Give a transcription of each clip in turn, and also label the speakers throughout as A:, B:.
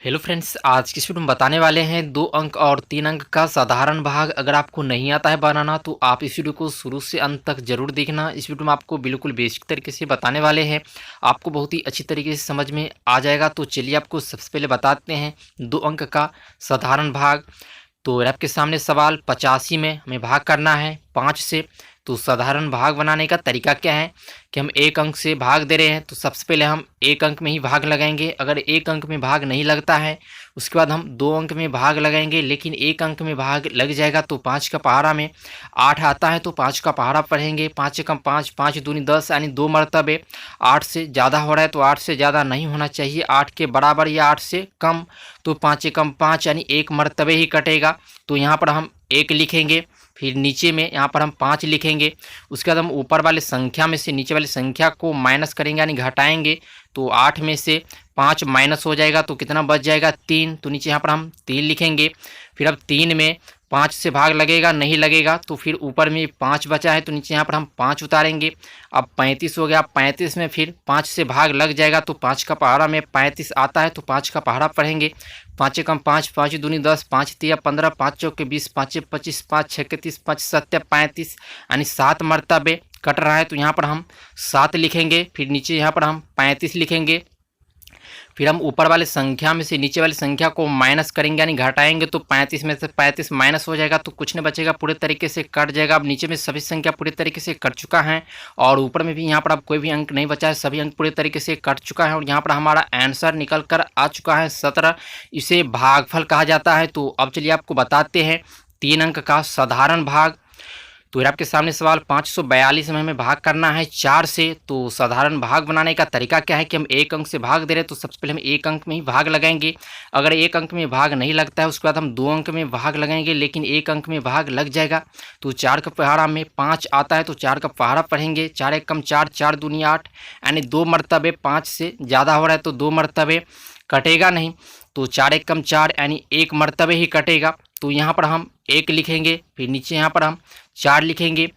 A: Hello friends, आज की इस वीडियो में बताने वाले हैं 2 अंक और 3 अंक का साधारण भाग। अगर आपको नहीं आता है बनाना तो आप इस वीडियो को शुरू से अंत तक जरूर देखना। इस वीडियो में आपको बिल्कुल बेसिक तरीके से बताने वाले हैं, आपको बहुत ही अच्छी तरीके से समझ में आ जाएगा। तो चलिए आपको सबसे पहले बताते हैं 2 अंक का साधारण भाग। तो आपके सामने सवाल 85 में हमें भाग करना है 5 से। तो साधारण भाग बनाने का तरीका क्या है कि हम एक अंक से भाग दे रहे हैं तो सबसे पहले हम एक अंक में ही भाग लगाएंगे। अगर एक अंक में भाग नहीं लगता है उसके बाद हम 2 अंक में भाग लगाएंगे, लेकिन एक अंक में भाग लग जाएगा तो 5 का पहाड़ा में 8 आता है तो 5 का पहाड़ा पढ़ेंगे। 5 एकम 5, 5 दूनी 10 यानी 2 मरतबे। 8 से ज़्यादा हो रहा है तो 8 से ज़्यादा नहीं होना चाहिए, 8 के बराबर या 8 से कम। तो 5 एकम 5 यानी 1 मरतबे ही कटेगा। तो यहाँ पर हम 1 लिखेंगे, फिर नीचे में यहाँ पर हम 5 लिखेंगे। उसके बाद हम ऊपर वाले संख्या में से नीचे वाली संख्या को माइनस करेंगे यानी घटाएंगे। तो 8 में से 5 माइनस हो जाएगा तो कितना बच जाएगा 3। तो नीचे यहाँ पर हम 3 लिखेंगे। फिर अब 3 में 5 से भाग लगेगा नहीं लगेगा, तो फिर ऊपर में 5 बचा है तो नीचे यहाँ पर हम 5 उतारेंगे। अब 35 हो गया। 35 में फिर 5 से भाग लग जाएगा तो 5 का पहाड़ा में 35 आता है तो 5 का पहाड़ा पढ़ेंगे। 5 एकम 5, 5 दूनी 10, 5 तिया 15, 5 चौके 20, 5 25, 5 छक्के 30, 5 सत्या 35 यानी 7 मरतबे कट रहा है तो यहाँ पर हम 7 लिखेंगे। फिर नीचे यहाँ पर हम 35 लिखेंगे। फिर हम ऊपर वाले संख्या में से नीचे वाली संख्या को माइनस करेंगे यानी घटाएंगे तो 35 में से 35 माइनस हो जाएगा तो कुछ नहीं बचेगा, पूरे तरीके से कट जाएगा। अब नीचे में सभी संख्या पूरे तरीके से कट चुका है और ऊपर में भी यहाँ पर अब कोई भी अंक नहीं बचा है, सभी अंक पूरे तरीके से कट चुका है और यहाँ पर हमारा आंसर निकल कर आ चुका है 17। इसे भागफल कहा जाता है। तो अब चलिए आपको बताते हैं 3 अंक का साधारण भाग। तो ये आपके सामने सवाल 542 में हमें भाग करना है 4 से। तो साधारण भाग बनाने का तरीका क्या है कि हम एक अंक से भाग दे रहे हैं तो सबसे पहले हम एक अंक में ही भाग लगाएंगे। अगर एक अंक में भाग नहीं लगता है उसके बाद हम 2 अंक में भाग लगाएंगे, लेकिन एक अंक में भाग लग जाएगा तो 4 का पहाड़ा में 5 आता है तो 4 का पहाड़ा पढ़ेंगे। 4 एकम 4, 4 दूनी 8 यानी 2 मरतबे। 5 से ज़्यादा हो रहा है तो 2 मरतबे कटेगा नहीं, तो 4 एकम 4 यानी 1 मरतबे ही कटेगा। तो यहाँ पर हम 1 लिखेंगे, फिर नीचे यहाँ पर हम 4 लिखेंगे।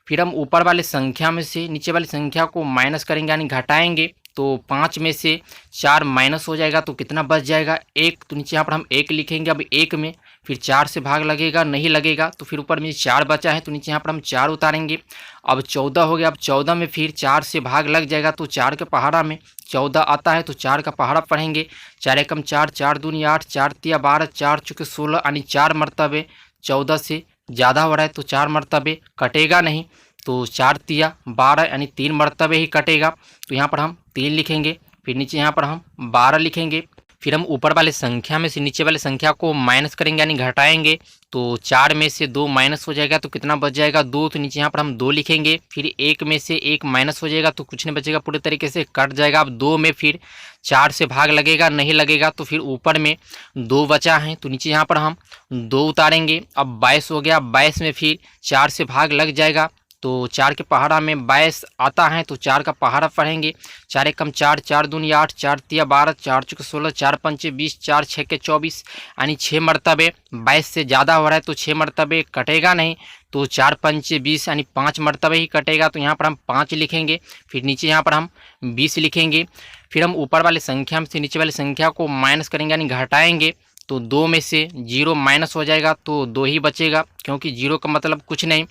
A: फिर हम ऊपर वाले संख्या में से नीचे वाली संख्या को माइनस करेंगे यानी घटाएंगे तो 5 में से 4 माइनस हो जाएगा तो कितना बच जाएगा 1। तो नीचे यहाँ पर हम 1 लिखेंगे। अब 1 में फिर 4 से भाग लगेगा नहीं लगेगा तो फिर ऊपर में 4 बचा है तो नीचे यहाँ पर हम 4 उतारेंगे। अब 14 हो गया। अब 14 में फिर 4 से भाग लग जाएगा तो 4 के पहाड़ा में 14 आता है तो 4 का पहाड़ा पढ़ेंगे। 4 एकम 4, 4 दूनी 8, 4 तिया 12, 4 चौके 16 यानी 4 मरतबे। 14 से ज़्यादा हो रहा है तो 4 मरतबे कटेगा नहीं, तो 4 तिया 12 यानी 3 मरतबे ही कटेगा। तो यहाँ पर हम 3 लिखेंगे, फिर नीचे यहाँ पर हम 12 लिखेंगे। फिर हम ऊपर वाले संख्या में से नीचे वाले संख्या को माइनस करेंगे यानी घटाएंगे तो 4 में से 2 माइनस हो जाएगा तो कितना बच जाएगा 2। तो नीचे यहाँ पर हम 2 लिखेंगे। फिर 1 में से 1 माइनस हो जाएगा तो कुछ नहीं बचेगा, पूरे तरीके से कट जाएगा। अब 2 में फिर 4 से भाग लगेगा नहीं लगेगा तो फिर ऊपर में 2 बचा है तो नीचे यहाँ पर हम 2 उतारेंगे। अब 22 हो गया। 22 में फिर 4 से भाग लग जाएगा तो 4 के पहाड़ा में 22 आता है तो 4 का पहाड़ा पढ़ेंगे। 4 एकम 4, 4 दूनी 8, 4 तिया 12, 4 चौके 16, 4 पंचे 20, 4 छक्के 24 यानी 6 मरतबे। 22 से ज़्यादा हो रहा है तो 6 मरतबे कटेगा नहीं, तो 4 पंचे 20 यानी 5 मरतबे ही कटेगा। तो यहाँ पर हम 5 लिखेंगे, फिर नीचे यहाँ पर हम 20 लिखेंगे। फिर हम ऊपर वाले संख्या में से नीचे वाली संख्या को माइनस करेंगे यानी घटाएंगे तो 2 में से 0 माइनस हो जाएगा तो 2 ही बचेगा, क्योंकि 0 का मतलब कुछ नहीं।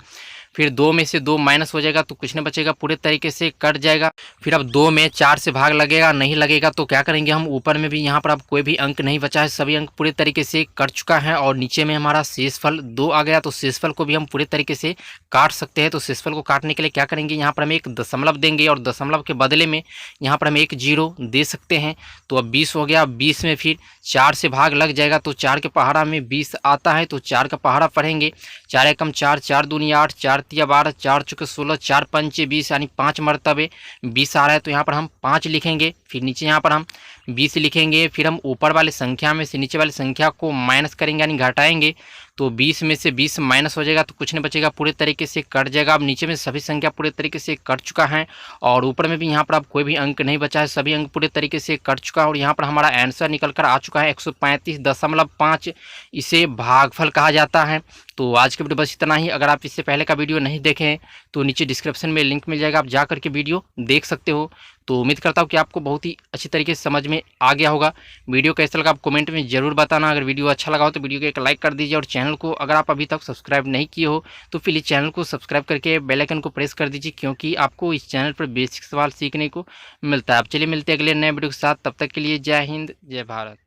A: फिर 2 में से 2 माइनस हो जाएगा तो कुछ नहीं बचेगा, पूरे तरीके से कट जाएगा। फिर अब 2 में 4 से भाग लगेगा नहीं लगेगा तो क्या करेंगे हम ऊपर में भी यहाँ पर अब कोई भी अंक नहीं बचा है, सभी अंक पूरे तरीके से कट चुका है और नीचे में हमारा शेषफल 2 आ गया तो शेषफल को भी हम पूरे तरीके से काट सकते हैं। तो शेषफल को काटने के लिए क्या करेंगे, यहाँ पर हम एक दशमलव देंगे और दशमलव के बदले में यहाँ पर हम एक 0 दे सकते हैं। तो अब 20 हो गया। 20 में फिर 4 से भाग लग जाएगा तो 4 के पहाड़ा में 20 आता है तो 4 का पहाड़ा पढ़ेंगे। 4 एकम 4, 4 दूनी 8, 4 तिया 12, 4 चौके 16, 4 पंचे 20 यानी 5 मरतबे। 20 आ रहा है तो यहाँ पर हम 5 लिखेंगे, फिर नीचे यहाँ पर हम 20 लिखेंगे। फिर हम ऊपर वाले संख्या में से नीचे वाली संख्या को माइनस करेंगे यानी घटाएंगे तो 20 में से 20 माइनस हो जाएगा तो कुछ नहीं बचेगा, पूरे तरीके से कट जाएगा। अब नीचे में सभी संख्या पूरे तरीके से कट चुका है और ऊपर में भी यहाँ पर अब कोई भी अंक नहीं बचा है, सभी अंक पूरे तरीके से कट चुका है और यहाँ पर हमारा आंसर निकल कर आ चुका है 135.5। इसे भागफल कहा जाता है। तो आज के वीडियो बस इतना ही। अगर आप इससे पहले का वीडियो नहीं देखें तो नीचे डिस्क्रिप्शन में लिंक मिल जाएगा, आप जा करके वीडियो देख सकते हो। तो उम्मीद करता हूँ कि आपको बहुत ही अच्छी तरीके से समझ में आ गया होगा। वीडियो कैसा लगा आप कमेंट में ज़रूर बताना। अगर वीडियो अच्छा लगा हो तो वीडियो को एक लाइक कर दीजिए, और चैनल को अगर आप अभी तक सब्सक्राइब नहीं किए हो तो प्लीज़ चैनल को सब्सक्राइब करके बेल आइकन को प्रेस कर दीजिए, क्योंकि आपको इस चैनल पर बेसिक सवाल सीखने को मिलता है। अब चलिए मिलते हैं अगले नए वीडियो के साथ, तब तक के लिए जय हिंद जय भारत।